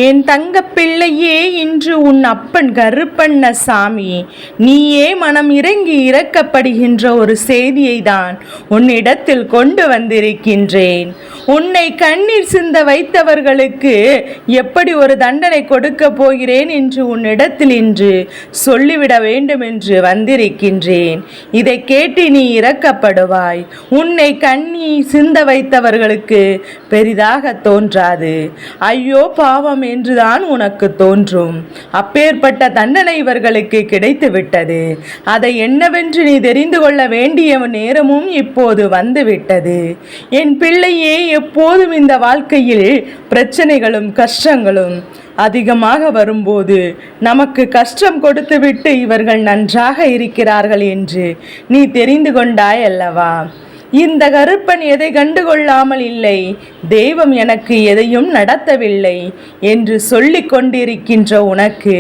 என் தங்க பிள்ளையே, இன்று உன் அப்பன் கருப்பண்ணசாமி நீயே மனம் இறங்கி இறக்கப்படுகின்ற ஒரு செய்தியை தான் உன்னிடத்தில் கொண்டு வந்திருக்கின்றேன். உன்னை கண்ணீர் சிந்த வைத்தவர்களுக்கு எப்படி ஒரு தண்டனை கொடுக்க போகிறேன் என்று உன்னிடத்தில் இன்று சொல்லிவிட வேண்டும் என்று வந்திருக்கின்றேன். இதை கேட்டு நீ இறக்கப்படுவாய். உன்னை கண்ணீர் சிந்த வைத்தவர்களுக்கு பெரிதாக தோன்றாது. ஐயோ பாவம் என்றுதான் உனக்கு தோன்றும். அப்பேற்பட்ட தண்டனை இவர்களுக்கு கிடைத்து விட்டது. அதை என்னவென்று நீ தெரிந்து கொள்ள வேண்டிய நேரமும் இப்போது வந்துவிட்டது. என் பிள்ளையே, எப்போதும் இந்த வாழ்க்கையில் பிரச்சனைகளும் கஷ்டங்களும் அதிகமாக வரும்போது நமக்கு கஷ்டம் கொடுத்துவிட்டு இவர்கள் நன்றாக இருக்கிறார்கள் என்று நீ தெரிந்து கொண்டாய் அல்லவா? இந்த கருப்பன் எதை கண்டுகொள்ளாமல் இல்லை, தெய்வம் எனக்கு எதையும் நடத்தவில்லை என்று சொல்லிக் கொண்டிருக்கின்ற உனக்கு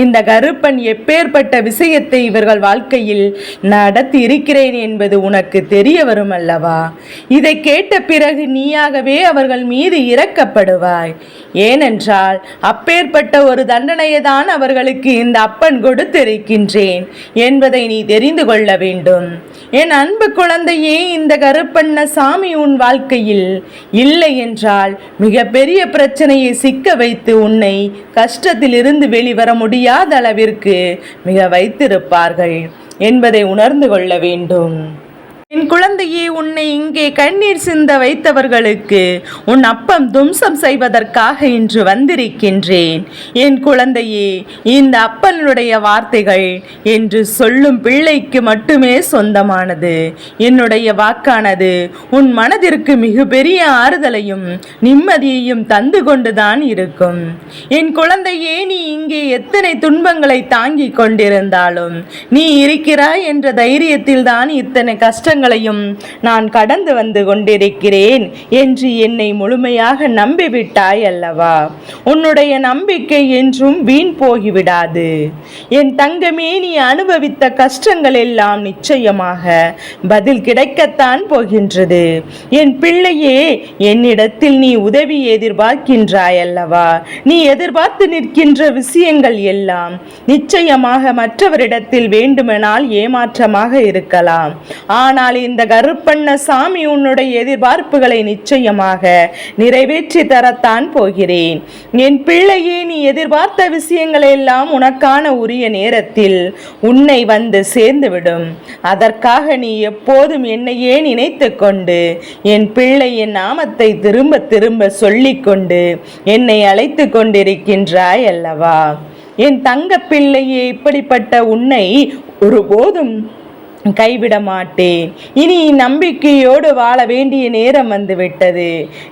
இந்த கருப்பன் எப்பேற்பட்ட விஷயத்தை இவர்கள் வாழ்க்கையில் நடத்தி இருக்கிறேன் என்பது உனக்கு தெரிய வரும் அல்லவா? இதை கேட்ட பிறகு நீயாகவே அவர்கள் மீது இறக்கப்படுவாய். ஏனென்றால் அப்பேற்பட்ட ஒரு தண்டனையை தான் அவர்களுக்கு இந்த அப்பன் கொடுத்திருக்கின்றேன் என்பதை நீ தெரிந்து கொள்ள வேண்டும். என் அன்பு குழந்தையே, இந்த கருப்பண்ணசாமி உன் வாழ்க்கையில் இல்லை என்றால் மிகப்பெரிய பிரச்சனையை சிக்க வைத்து உன்னை கஷ்டத்திலிருந்து வெளிவர முடியாத அளவிற்கு மிக வைத்திருப்பார்கள் என்பதை உணர்ந்து கொள்ள வேண்டும். என் குழந்தையே, உன்னை இங்கே கண்ணீர் சிந்த வைத்தவர்களுக்கு உன் அப்பம் தும்சம் செய்வதற்காக இன்று வந்திருக்கின்றேன். என் குழந்தையே, இந்த அப்பனுடைய வார்த்தைகள் என்று சொல்லும் பிள்ளைக்கு மட்டுமே சொந்தமானது. என்னுடைய வாக்கானது உன் மனதிற்கு மிகப்பெரிய ஆறுதலையும் நிம்மதியையும் தந்து கொண்டுதான் இருக்கும். என் குழந்தையே, நீ இங்கே எத்தனை துன்பங்களை தாங்கிக் கொண்டிருந்தாலும் நீ இருக்கிறாய் என்ற தைரியத்தில் தான் இத்தனை கஷ்டங்களையும் நான் கடந்து வந்து கொண்டிருக்கிறேன் என்று என்னை முழுமையாக நம்பிவிட்டாய் அல்லவா? உன்னுடைய நம்பிக்கை என்றும் வீண் போகிவிடாது. என் தங்கமே, நீ அனுபவித்த கஷ்டங்கள் எல்லாம் நிச்சயமாக பதில் கிடைக்கத்தான் போகின்றது. என் பிள்ளையே, என்னிடத்தில் நீ உதவி எதிர்பார்க்கின்றாய் அல்லவா? நீ எதிர்பார்த்து நிற்கின்ற விஷயங்கள் எல்லாம் நிச்சயமாக மற்றவரிடத்தில் வேண்டுமெனால் ஏமாற்றமாக இருக்கலாம். ஆனால் இந்த கருப்பண்ணசாமி உன்னுடைய எதிர்பார்ப்புகளை நிச்சயமாக நிறைவேற்றி தரத்தான் போகிறேன். என் பிள்ளையே, நீ எதிர்பார்த்த விஷயங்கள் எல்லாம் உனக்கான உரிய நேரத்தில் உன்னை வந்து சேர்ந்துவிடும். அதற்காக நீ எப்போதும் என்னையே நினைத்து கொண்டு என் பிள்ளை என் நாமத்தை திரும்ப திரும்ப சொல்லிக்கொண்டு என்னை அழைத்து கொண்டிருக்கின்றாய் அல்லவா? என் தங்க பிள்ளையே, இப்படிப்பட்ட உன்னை ஒருபோதும் கைவிட மாட்டேன். இனி நம்பிக்கையோடு வாழ வேண்டிய நேரம் வந்துவிட்டது.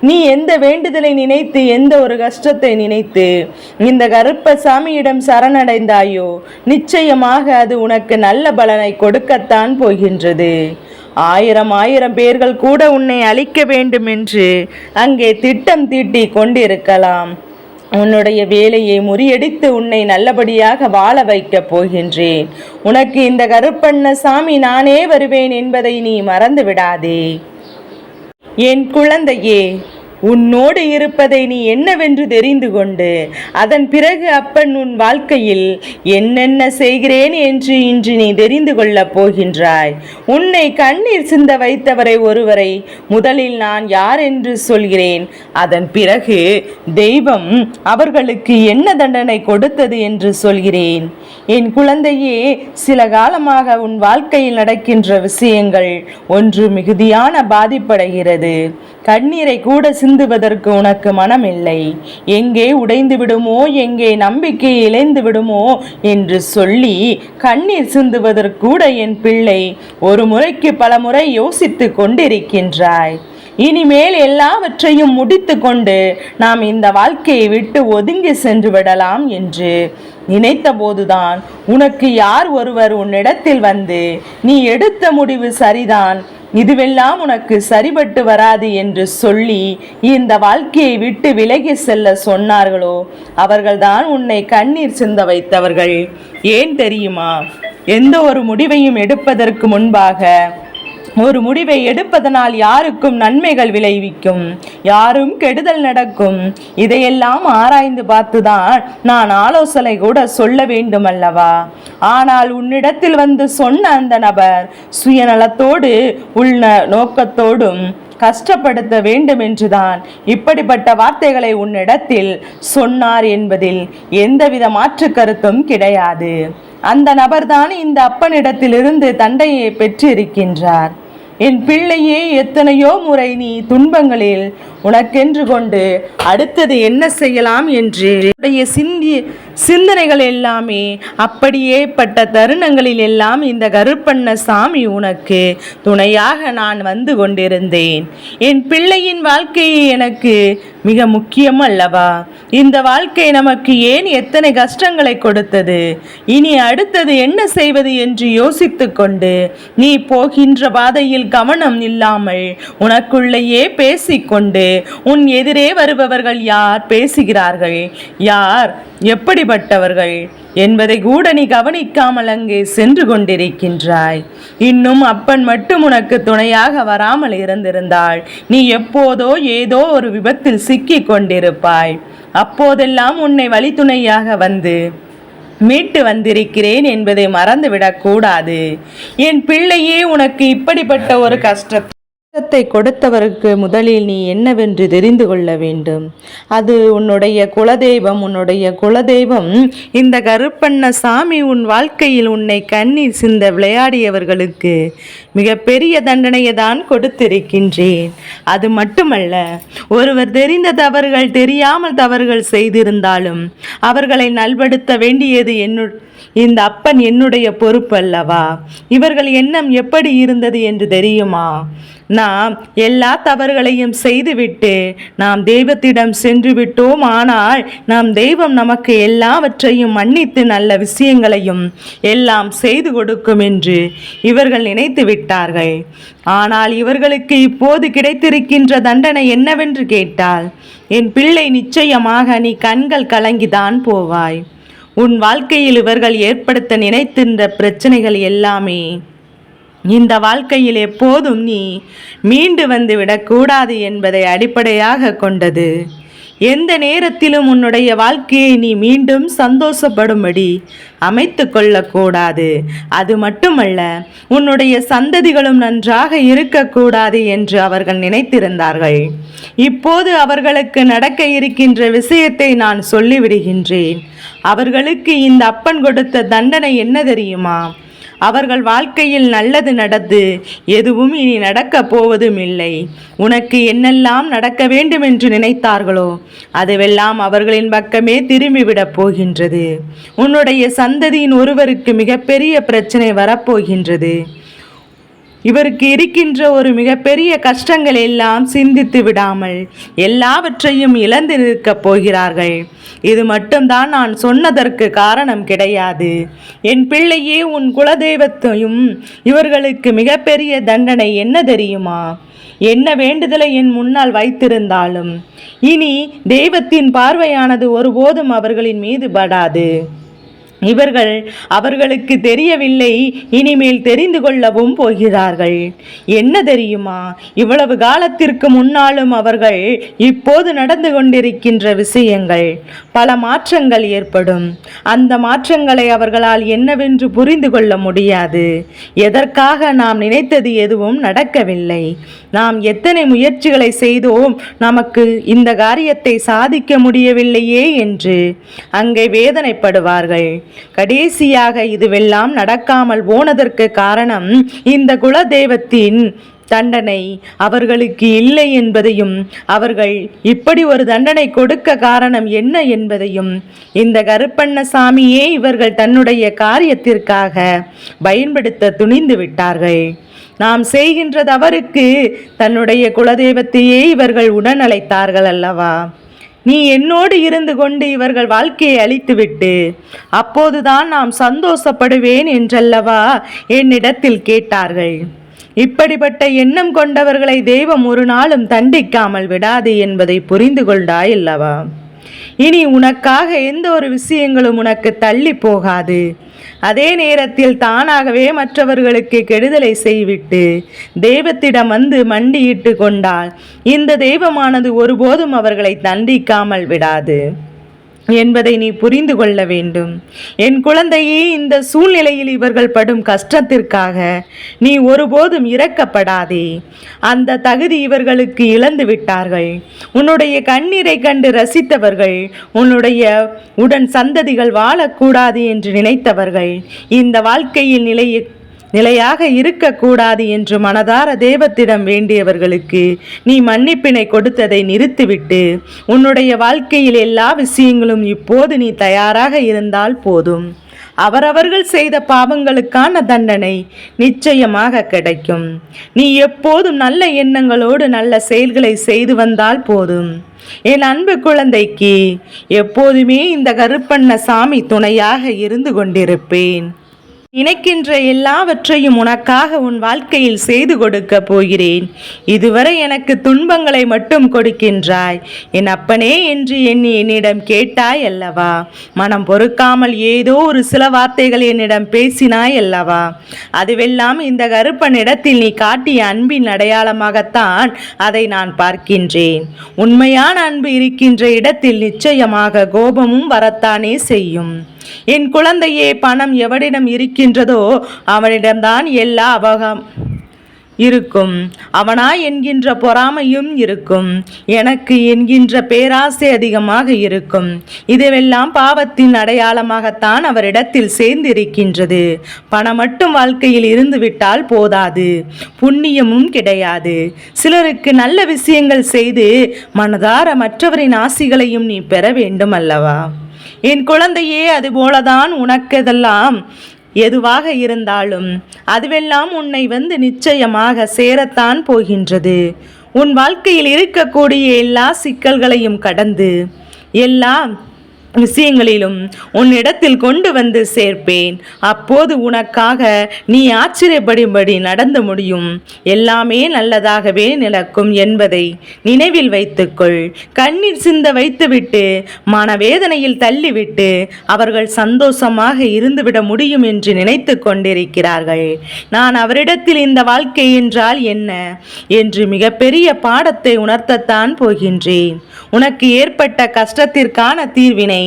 நீ எந்த வேண்டுதலை நினைத்து, எந்த ஒரு கஷ்டத்தை நினைத்து இந்த கருப்பசாமியிடம் சரணடைந்தாயோ நிச்சயமாக அது உனக்கு நல்ல பலனை கொடுக்கத்தான் போகின்றது. ஆயிரம் பேர்கள் கூட உன்னை அழிக்க வேண்டும் என்று அங்கே திட்டம் தீட்டி கொண்டிருக்கலாம். உன்னுடைய வேலையை முறியடித்து உன்னை நல்லபடியாக வாழ வைக்கப் போகின்றேன். உனக்கு இந்த கருப்பண்ணசாமி நானே வருவேன் என்பதை நீ மறந்து விடாதே. என் குழந்தையே, உன்னோடு இருப்பதை நீ என்னவென்று தெரிந்து கொண்டு அதன் பிறகு அப்பன் உன் வாழ்க்கையில் என்னென்ன செய்கிறேன் என்று இன்று நீ தெரிந்து கொள்ளப் போகின்றாய். உன்னை கண்ணீர் சிந்த வைத்தவரை ஒருவரை முதலில் நான் யார் என்று சொல்கிறேன். அதன் பிறகு தெய்வம் அவர்களுக்கு என்ன தண்டனை கொடுத்தது என்று சொல்கிறேன். என் குழந்தையே, சில காலமாக உன் வாழ்க்கையில் நடக்கின்ற விஷயங்கள் ஒன்று மிகுதியான பாதிப்படைகிறது. கண்ணீரை கூட சிந்துவதற்கு உனக்கு மனம் இல்லை. எங்கே உடைந்து விடுமோ, எங்கே நம்பிக்கை இழந்து விடுமோ என்று சொல்லி கண்ணீர் சிந்துவதற்கூட என் பிள்ளை ஒரு முறைக்கு பல முறை யோசித்து கொண்டிருக்கின்றாய். இனிமேல் எல்லாவற்றையும் முடித்து கொண்டு நாம் இந்த வாழ்க்கையை விட்டு ஒதுங்கி சென்று விடலாம் என்று நினைத்த போதுதான் உனக்கு யார் ஒருவர் உன்னிடத்தில் வந்து நீ எடுத்த முடிவு சரிதான், இதுவெல்லாம் உனக்கு சரிபட்டு வராது என்று சொல்லி இந்த வாழ்க்கையை விட்டு விலகி செல்ல சொன்னார்களோ அவர்கள்தான் உன்னை கண்ணீர் சிந்த வைத்தவர்கள். ஏன் தெரியுமா? எந்த ஒரு முடிவையும் எடுப்பதற்கு முன்பாக ஒரு முடிவை எடுப்பதனால் யாருக்கும் நன்மைகள் விளைவிக்கும், யாரும் கெடுதல் நடக்கும். இதையெல்லாம் ஆராய்ந்து பார்த்துதான் நான் ஆலோசனை கூட சொல்ல வேண்டும் அல்லவா? ஆனால் உன்னிடத்தில் வந்து சொன்ன அந்த நபர் சுயநலத்தோடு உள்ள நோக்கத்தோடும் கஷ்டப்படுத்த வேண்டும் என்றுதான் இப்படிப்பட்ட வார்த்தைகளை உன்னிடத்தில் சொன்னார் என்பதில் எந்தவித மாற்று கருத்தும் கிடையாது. அந்த நபர்தான் இந்த அப்பனிடத்திலிருந்து தண்டையை பெற்றிருக்கின்றார். என் பிள்ளையே, எத்தனையோ முறை நீ துன்பங்களில் உனக்கென்று கொண்டு அடுத்தது என்ன செய்யலாம் என்று சிந்தனைகள் எல்லாமே அப்படியே பட்ட தருணங்களில் எல்லாம் இந்த கருப்பண்ண சாமி உனக்கு துணையாக நான் வந்து கொண்டிருந்தேன். என் பிள்ளையின் வாழ்க்கையை எனக்கு மிக முக்கியம் அல்லவா? இந்த வாழ்க்கை நமக்கு ஏன் எத்தனை கஷ்டங்களை கொடுத்தது? இனி அடுத்தது என்ன செய்வது என்று யோசித்து கொண்டு நீ போகின்ற பாதையில் கவனம் இல்லாமல் உனக்குள்ளேயே பேசிக்கொண்டு உன் எதிரே வருபவர்கள் யார் பேசுகிறார்கள், யார் எப்படிப்பட்டவர்கள் என்பதை கூட நீ கவனிக்காமல் அங்கே சென்று கொண்டிருக்கின்றாய். இன்னும் அப்பன் மட்டும் உனக்கு துணையாக வராமல் இருந்திருந்தால் நீ எப்போதோ ஏதோ ஒரு விபத்தில் சிக்கி கொண்டிருப்பாய். அப்போதெல்லாம் உன்னை வழித்துணையாக வந்து மீட்டு வந்திருக்கிறேன் என்பதை மறந்துவிடக் கூடாது. என் பிள்ளையே, உனக்கு இப்படிப்பட்ட ஒரு கஷ்டத்தை கொடுத்தவருக்கு முதலில் நீ என்னவென்று தெரிந்து கொள்ள வேண்டும். அது உன்னுடைய குலதெய்வம். உன்னுடைய குலதெய்வம் இந்த கருப்பண்ண சாமி உன் வாழ்க்கையில் உன்னை கண்ணீர் சிந்த விளையாடியவர்களுக்கு மிகப்பெரிய தண்டனையை தான் கொடுத்திருக்கின்றேன். அது மட்டுமல்ல, ஒருவர் தெரிந்த தவறுகள் தெரியாமல் தவறுகள் செய்திருந்தாலும் அவர்களை நல்வடுத்த வேண்டியது இந்த அப்பன் என்னுடைய பொறுப்பு அல்லவா? இவர்கள் எண்ணம் எப்படி இருந்தது என்று தெரியுமா? நாம் எல்லா தவறுகளையும் செய்துவிட்டு நாம் தெய்வத்திடம் சென்று விட்டோம். ஆனால் நாம் தெய்வம் நமக்கு எல்லாவற்றையும் மன்னித்து நல்ல விஷயங்களையும் எல்லாம் செய்து கொடுக்கும் என்று இவர்கள் நினைத்து விட்டார்கள். ஆனால் இவர்களுக்கு இப்போது கிடைத்திருக்கின்ற தண்டனை என்னவென்று கேட்டால், என் பிள்ளை, நிச்சயமாக நீ கண்கள் கலங்கிதான் போவாய். உன் வாழ்க்கையில் இவர்கள் ஏற்படுத்த நினைத்திருந்த பிரச்சனைகள் எல்லாமே இந்த வாழ்க்கையில் எப்போதும் நீ மீண்டு வந்து விடக்கூடாது என்பதை அடிப்படையாக கொண்டது. எந்த நேரத்திலும் உன்னுடைய வாழ்க்கையை நீ மீண்டும் சந்தோஷப்படும்படி அமைத்து கொள்ளக்கூடாது. அது மட்டுமல்ல, உன்னுடைய சந்ததிகளும் நன்றாக இருக்கக்கூடாது என்று அவர்கள் நினைத்திருந்தார்கள். இப்போது அவர்களுக்கு நடக்க இருக்கின்ற விஷயத்தை நான் சொல்லிவிடுகின்றேன். அவர்களுக்கு இந்த அப்பன் கொடுத்த தண்டனை என்ன தெரியுமா? அவர்கள் வாழ்க்கையில் நல்லது நடந்து எதுவும் இனி நடக்கப் போவதும் இல்லை. உனக்கு என்னெல்லாம் நடக்க வேண்டும் என்று நினைத்தார்களோ அதுவெல்லாம் அவர்களின் பக்கமே திரும்பிவிடப் போகின்றது. உன்னுடைய சந்ததியின் ஒருவருக்கு மிகப்பெரிய பிரச்சனை வரப்போகின்றது. இவருக்கு இருக்கின்ற ஒரு மிகப்பெரிய கஷ்டங்கள் எல்லாம் சிந்தித்து விடாமல் எல்லாவற்றையும் இழந்து நிற்கப் போகிறார்கள். இது மட்டும்தான் நான் சொன்னதற்கு காரணம் கிடையாது. என் பிள்ளையே, உன் குலதெய்வத்தையும் இவர்களுக்கு மிகப்பெரிய தண்டனை என்ன தெரியுமா? என்ன வேண்டுதலை என் முன்னால் வைத்திருந்தாலும் இனி தெய்வத்தின் பார்வையானது ஒருபோதும் அவர்களின் மீது படாது. அவர்களுக்கு தெரியவில்லை, இனிமேல் தெரிந்து கொள்ளவும் போகிறார்கள். என்ன தெரியுமா? இவ்வளவு காலத்திற்கு முன்னாலும் அவர்கள் இப்போது நடந்து கொண்டிருக்கின்ற விஷயங்கள் பல மாற்றங்கள் ஏற்படும். அந்த மாற்றங்களை அவர்களால் என்னவென்று புரிந்து கொள்ள முடியாது. எதற்காக நாம் நினைத்தது எதுவும் நடக்கவில்லை. நாம் எத்தனை முயற்சிகளை செய்தோம், நமக்கு இந்த காரியத்தை சாதிக்க முடியவில்லையே என்று அங்கே வேதனைப்படுவார்கள். கடைசியாக இதுவெல்லாம் நடக்காமல் போனதற்கு காரணம் இந்த குலதெய்வத்தின் தண்டனை அவர்களுக்கு இல்லை என்பதையும், அவர்கள் இப்படி ஒரு தண்டனை கொடுக்க காரணம் என்ன என்பதையும் இந்த கருப்பண்ணசாமியே இவர்கள் தன்னுடைய காரியத்திற்காக பயன்படுத்த துணிந்து விட்டார்கள். நாம் செய்கின்ற தவறுக்கு தன்னுடைய குலதெய்வத்தையே இவர்கள் உடனழைத்தார்கள் அல்லவா? நீ என்னோடு இருந்து கொண்டு இவர்கள் வாழ்க்கையை அழித்துவிட்டு அப்போதுதான் நாம் சந்தோஷப்படுவேன் என்றல்லவா என்னிடத்தில் கேட்டார்கள். இப்படிப்பட்ட எண்ணம் கொண்டவர்களை தெய்வம் ஒரு நாளும் தண்டிக்காமல் விடாது என்பதை புரிந்து கொண்டாய் அல்லவா? இனி உனக்காக எந்த ஒரு விஷயங்களும் உனக்கு தள்ளி போகாது. அதே நேரத்தில் தானாகவே மற்றவர்களுக்கு கெடுதலை செய்விட்டு தெய்வத்திடம் வந்து மண்டியிட்டு கொண்டால் இந்த தெய்வமானது ஒருபோதும் அவர்களை தண்டிக்காமல் விடாது என்பதை நீ புரிந்து கொள்ள வேண்டும். என் குழந்தையே, இந்த சூழ்நிலையில் இவர்கள் படும் கஷ்டத்திற்காக நீ ஒருபோதும் இரக்கப்படாதே. அந்த தகுதி இவர்களுக்கு இழந்து விட்டார்கள். உன்னுடைய கண்ணீரை கண்டு ரசித்தவர்கள், உன்னுடைய உடன் சந்ததிகள் வாழக்கூடாது என்று நினைத்தவர்கள், இந்த வாழ்க்கையில் நிலையாக இருக்கக்கூடாது என்று மனதார தெய்வத்திடம் வேண்டியவர்களுக்கு நீ மன்னிப்பினை கொடுத்ததை நிறுத்திவிட்டு உன்னுடைய வாழ்க்கையில் எல்லா விஷயங்களும் இப்போது நீ தயாராக இருந்தால் போதும். அவரவர்கள் செய்த பாவங்களுக்கான தண்டனை நிச்சயமாக கிடைக்கும். நீ எப்போதும் நல்ல எண்ணங்களோடு நல்ல செயல்களை செய்து வந்தால் போதும். என் அன்பு குழந்தைக்கு எப்போதுமே இந்த கருப்பண்ண சாமி துணையாக இருந்து கொண்டிருப்பேன். நினைக்கின்ற எல்லாவற்றையும் உனக்காக உன் வாழ்க்கையில் செய்து கொடுக்க போகிறேன். இதுவரை எனக்கு துன்பங்களை மட்டும் கொடுக்கின்றாய் என் அப்பனே என்று என்னிடம் கேட்டாய் அல்லவா? மனம் பொறுக்காமல் ஏதோ ஒரு சில வார்த்தைகள் என்னிடம் பேசினாய் அல்லவா? அதுவெல்லாம் இந்த கருப்பனிடத்தில் நீ காட்டிய அன்பின் அடையாளமாகத்தான் அதை நான் பார்க்கின்றேன். உண்மையான அன்பு இருக்கின்ற இடத்தில் நிச்சயமாக கோபமும் வரத்தானே செய்யும். என் குழந்தையே, பணம் எவனிடம் இருக்கின்றதோ அவனிடம்தான் எல்லா அபகம் இருக்கும். அவனா என்கின்ற பொறாமையும் இருக்கும். எனக்கு என்கின்ற பேராசை அதிகமாக இருக்கும். இதுவெல்லாம் பாவத்தின் அடையாளமாகத்தான் அவரிடத்தில் சேர்ந்திருக்கின்றது. பணம் மட்டும் வாழ்க்கையில் இருந்துவிட்டால் போதாது, புண்ணியமும் கிடையாது. சிலருக்கு நல்ல விஷயங்கள் செய்து மனதார மற்றவரின் ஆசிகளையும் நீ பெற வேண்டும் அல்லவா? என் குழந்தையே, அதுபோலதான் உனக்கெதெல்லாம் எதுவாக இருந்தாலும் அதுவெல்லாம் உன்னை வந்து நிச்சயமாக சேரத்தான் போகின்றது. உன் வாழ்க்கையில் இருக்கக்கூடிய எல்லா சிக்கல்களையும் கடந்து எல்லாம் விஷயங்களிலும் உன்னிடத்தில் கொண்டு வந்து சேர்ப்பேன். அப்போது உனக்காக நீ ஆச்சரியப்படும்படி நடந்து முடியும். எல்லாமே நல்லதாகவே நடக்கும் என்பதை நினைவில் வைத்துக்கொள். கண்ணீர் சிந்த வைத்துவிட்டு மனவேதனையில் தள்ளிவிட்டு அவர்கள் சந்தோஷமாக இருந்துவிட முடியும் என்று நினைத்து கொண்டிருக்கிறார்கள். நான் அவரிடத்தில் இந்த வாழ்க்கை என்றால் என்ன என்று மிகப்பெரிய பாடத்தை உணர்த்தத்தான் போகின்றேன். உனக்கு ஏற்பட்ட கஷ்டத்திற்கான தீர்வினை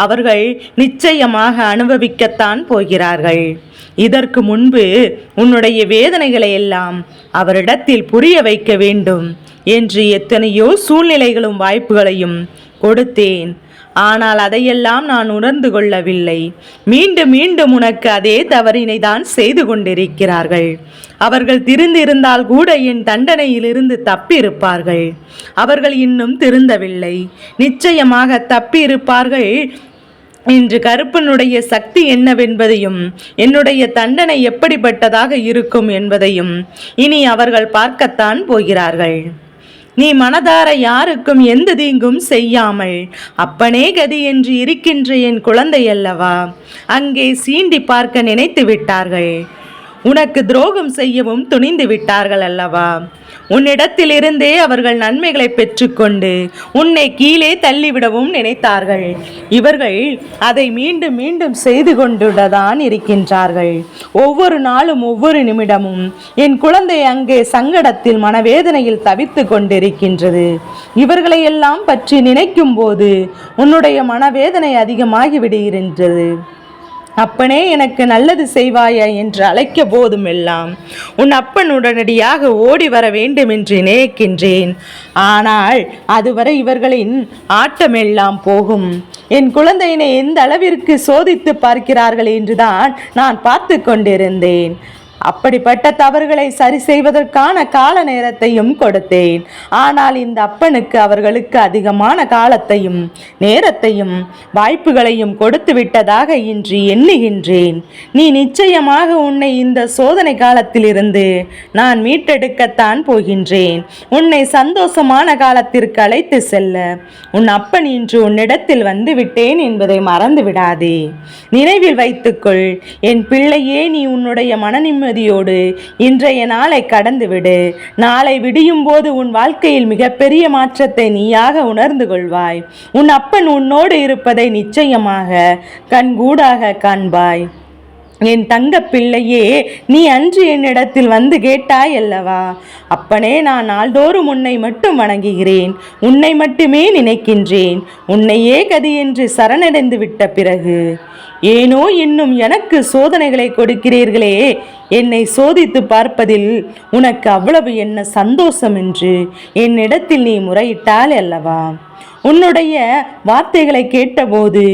அவர்கள் நிச்சயமாக அனுபவிக்கத்தான் போகிறார்கள். இதற்கு முன்பு உன்னுடைய வேதனைகளை எல்லாம் அவரிடத்தில் புரிய வைக்க வேண்டும் என்று எத்தனையோ சூழ்நிலைகளும் வாய்ப்புகளையும் கொடுத்தேன். ஆனால் அதையெல்லாம் நான் உணர்ந்து கொள்ளவில்லை. மீண்டும் மீண்டும் உனக்கு அதே தவறினை தான் செய்து கொண்டிருக்கிறார்கள். அவர்கள் திருந்திருந்தால் கூட என் தண்டனையிலிருந்து தப்பியிருப்பார்கள். அவர்கள் இன்னும் திருந்தவில்லை. நிச்சயமாக தப்பியிருப்பார்கள். இன்று கருப்பனுடைய சக்தி என்னவென்பதையும் என்னுடைய தண்டனை எப்படிப்பட்டதாக இருக்கும் என்பதையும் இனி அவர்கள் பார்க்கத்தான் போகிறார்கள். நீ மனதார யாருக்கும் எந்த தீங்கும் செய்யாமல் அப்பனே கதி என்று இருக்கின்ற என் குழந்தை அல்லவா, அங்கே சீண்டி பார்க்க நினைத்து விட்டார்கள். உனக்கு துரோகம் செய்யவும் துணிந்து விட்டார்கள் அல்லவா? உன்னிடத்தில் இருந்தே அவர்கள் நன்மைகளை பெற்றுக்கொண்டு உன்னை கீழே தள்ளிவிடவும் நினைத்தார்கள். இவர்கள் அதை மீண்டும் மீண்டும் செய்து கொண்டுதான் இருக்கின்றார்கள். ஒவ்வொரு நாளும் ஒவ்வொரு நிமிடமும் என் குழந்தை அங்கே சங்கடத்தில் மனவேதனையில் தவித்து கொண்டிருக்கின்றது. இவர்களை எல்லாம் பற்றி நினைக்கும் போது உன்னுடைய மனவேதனை அதிகமாகி விடுகின்றது. அப்பனே, எனக்கு நல்லது செய்வாயா என்று அழைக்க போதும் எல்லாம் உன் அப்பன் உடனடியாக ஓடி வர வேண்டும் என்று நினைக்கின்றேன். ஆனால் அதுவரை இவர்களின் ஆட்டமெல்லாம் போகும். என் குழந்தையினை எந்த அளவிற்கு சோதித்து பார்க்கிறார்கள் என்றுதான் நான் பார்த்து கொண்டிருந்தேன். அப்படிப்பட்ட தவறுகளை சரி செய்வதற்கான கால நேரத்தையும் கொடுத்தேன். ஆனால் இந்த அப்பனுக்கு அவர்களுக்கு அதிகமான காலத்தையும் நேரத்தையும் வாய்ப்புகளையும் கொடுத்து விட்டதாக இன்று எண்ணுகின்றேன். நீ நிச்சயமாக உன்னை இந்த சோதனை காலத்திலிருந்து நான் மீட்டெடுக்கத்தான் போகின்றேன். உன்னை சந்தோஷமான காலத்திற்கு அழைத்து செல்ல உன் அப்பன் இன்று உன்னிடத்தில் வந்து விட்டேன் என்பதை மறந்து விடாதே. நினைவில் வைத்துக்கொள் என் பிள்ளையே. நீ உன்னுடைய மன நிம்மதியோடு இன்றைய நாளை கடந்துவிடு. நாளை விடியும் போது உன் வாழ்க்கையில் மிகப்பெரிய மாற்றத்தை நீயாக உணர்ந்து கொள்வாய். உன் அப்பன் உன்னோடு இருப்பதை நிச்சயமாக கண்கூடாக காண்பாய். என் தங்க பிள்ளையே, நீ அன்று என்னிடத்தில் வந்து கேட்டாய் அல்லவா, அப்பனே, நான் நாள்தோறும் உன்னை மட்டும் வணங்குகிறேன், உன்னை மட்டுமே நினைக்கின்றேன், உன்னையே கதி என்று சரணடைந்து விட்ட பிறகு ஏனோ இன்னும் எனக்கு சோதனைகளை கொடுக்கிறீர்களே, என்னை சோதித்து பார்ப்பதில் உனக்கு அவ்வளவு என்ன சந்தோஷம் என்று என்னிடத்தில் நீ முறையிட்டால் அல்லவா. உன்னுடைய வார்த்தைகளை கேட்டபோது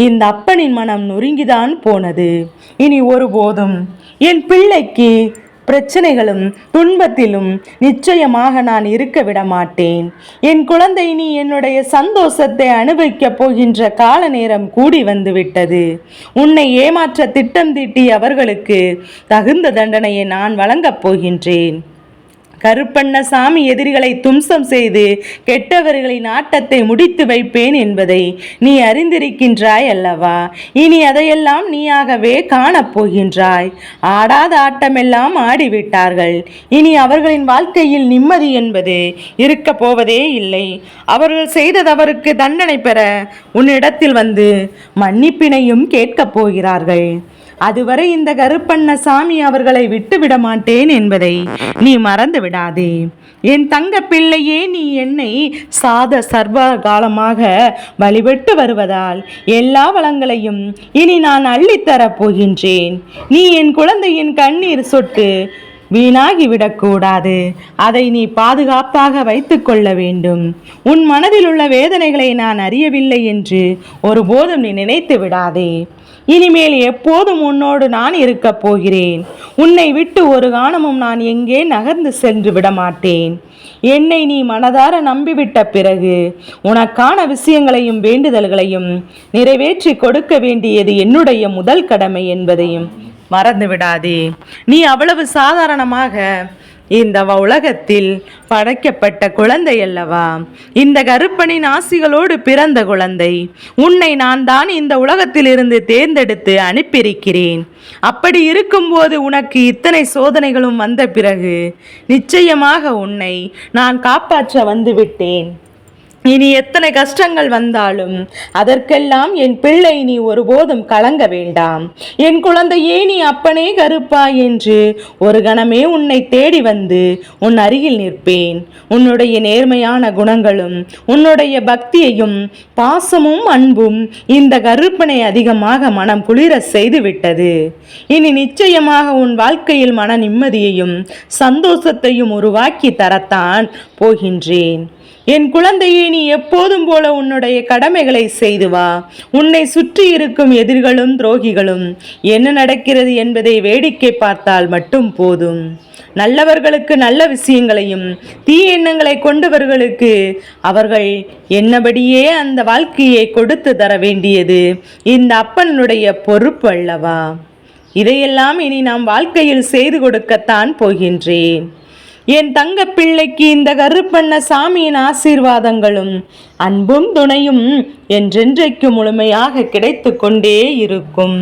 இந்த அப்பனின் மனம் நொறுங்கிதான் போனது. இனி ஒருபோதும் என் பிள்ளைக்கு பிரச்சனைகளும் துன்பத்திலும் நிச்சயமாக நான் இருக்க விட மாட்டேன். என் குழந்தை, நீ என்னுடைய சந்தோஷத்தை அனுபவிக்கப் போகின்ற கால நேரம் கூடி வந்து விட்டது. உன்னை ஏமாற்ற திட்டம் தீட்டி அவர்களுக்கு தகுந்த தண்டனையை நான் வழங்கப் போகின்றேன். கருப்பண்ணசாமி எதிரிகளை தும்சம் செய்து கெட்டவர்களின் ஆட்டத்தை முடித்து வைப்பேன் என்பதை நீ அறிந்திருக்கின்றாய் அல்லவா. இனி அதையெல்லாம் நீயாகவே காணப்போகின்றாய். ஆடாத ஆட்டமெல்லாம் ஆடிவிட்டார்கள். இனி அவர்களின் வாழ்க்கையில் நிம்மதி என்பது இருக்க போவதே இல்லை. அவர்கள் செய்த தவறுக்கு தண்டனை பெற உன்னிடத்தில் வந்து மன்னிப்பினையும் கேட்கப் போகிறார்கள். அதுவரை இந்த கருப்பண்ணசாமி அவர்களை விட்டுவிட மாட்டேன் என்பதை நீ மறந்து விடாதே. என் தங்க பிள்ளையே, நீ என்னை சாத சர்வ காலமாக வழிபட்டு வருவதால் எல்லா வளங்களையும் இனி நான் அள்ளித்தரப் போகின்றேன். நீ என் குழந்தையின் கண்ணீர் சொட்டு வீணாகிவிடக்கூடாது. அதை நீ பாதுகாப்பாக வைத்து கொள்ள வேண்டும். உன் மனதில் உள்ள வேதனைகளை நான் அறியவில்லை என்று ஒருபோதும் நீ நினைத்து விடாதே. இனிமேல் எப்போதும் உன்னோடு நான் இருக்கப் போகிறேன். உன்னை விட்டு ஒரு காலமும் நான் எங்கே நகர்ந்து சென்று விட மாட்டேன். என்னை நீ மனதார நம்பிவிட்ட பிறகு உனக்கான விஷயங்களையும் வேண்டுதல்களையும் நிறைவேற்றி கொடுக்க வேண்டியது என்னுடைய முதல் கடமை என்பதையும் மறந்து விடாதே. நீ அவ்வளவு சாதாரணமாக இந்த உலகத்தில் படைக்கப்பட்ட குழந்தை அல்லவா. இந்த கருப்பனின் ஆசிகளோடு பிறந்த குழந்தை. உன்னை நான் தான் இந்த உலகத்திலிருந்து தேர்ந்தெடுத்து அனுப்பியிருக்கிறேன். அப்படி இருக்கும்போது உனக்கு இத்தனை சோதனைகளும் வந்த பிறகு நிச்சயமாக உன்னை நான் காப்பாற்ற வந்துவிட்டேன். இனி எத்தனை கஷ்டங்கள் வந்தாலும் அதற்கெல்லாம் என் பிள்ளை நீ ஒருபோதும் கலங்க வேண்டாம். என் குழந்தையே, நீ அப்பனே கருப்பா என்று ஒரு கணமே உன்னை தேடி வந்து உன் அருகில் நிற்பேன். உன்னுடைய நேர்மையான குணங்களும் உன்னுடைய பக்தியையும் பாசமும் அன்பும் இந்த கருப்பனை அதிகமாக மனம் குளிர செய்து விட்டது. இனி நிச்சயமாக உன் வாழ்க்கையில் மன நிம்மதியையும் சந்தோஷத்தையும் உருவாக்கி தரத்தான் போகின்றேன். என் குழந்தையே, நீ எப்போதும் போல உன்னுடைய கடமைகளை செய்து வா. உன்னை சுற்றி இருக்கும் எதிரிகளும் துரோகிகளும் என்ன நடக்கிறது என்பதை வேடிக்கை பார்த்தால் மட்டும் போதும். நல்லவர்களுக்கு நல்ல விஷயங்களையும் தீய எண்ணங்களை கொண்டவர்களுக்கு அவர்கள் என்னபடியே அந்த வாழ்க்கையை கொடுத்து தர வேண்டியது இந்த அப்பனுடைய பொறுப்பு அல்லவா. இதையெல்லாம் இனி நாம் வாழ்க்கையில் செய்து கொடுக்கத்தான் போகின்றேன். என் தங்க பிள்ளைக்கு இந்த கருப்பண்ணசாமியின் ஆசீர்வாதங்களும் அன்பும் துணையும் என்றென்றைக்கு முழுமையாக கிடைத்து கொண்டே இருக்கும்.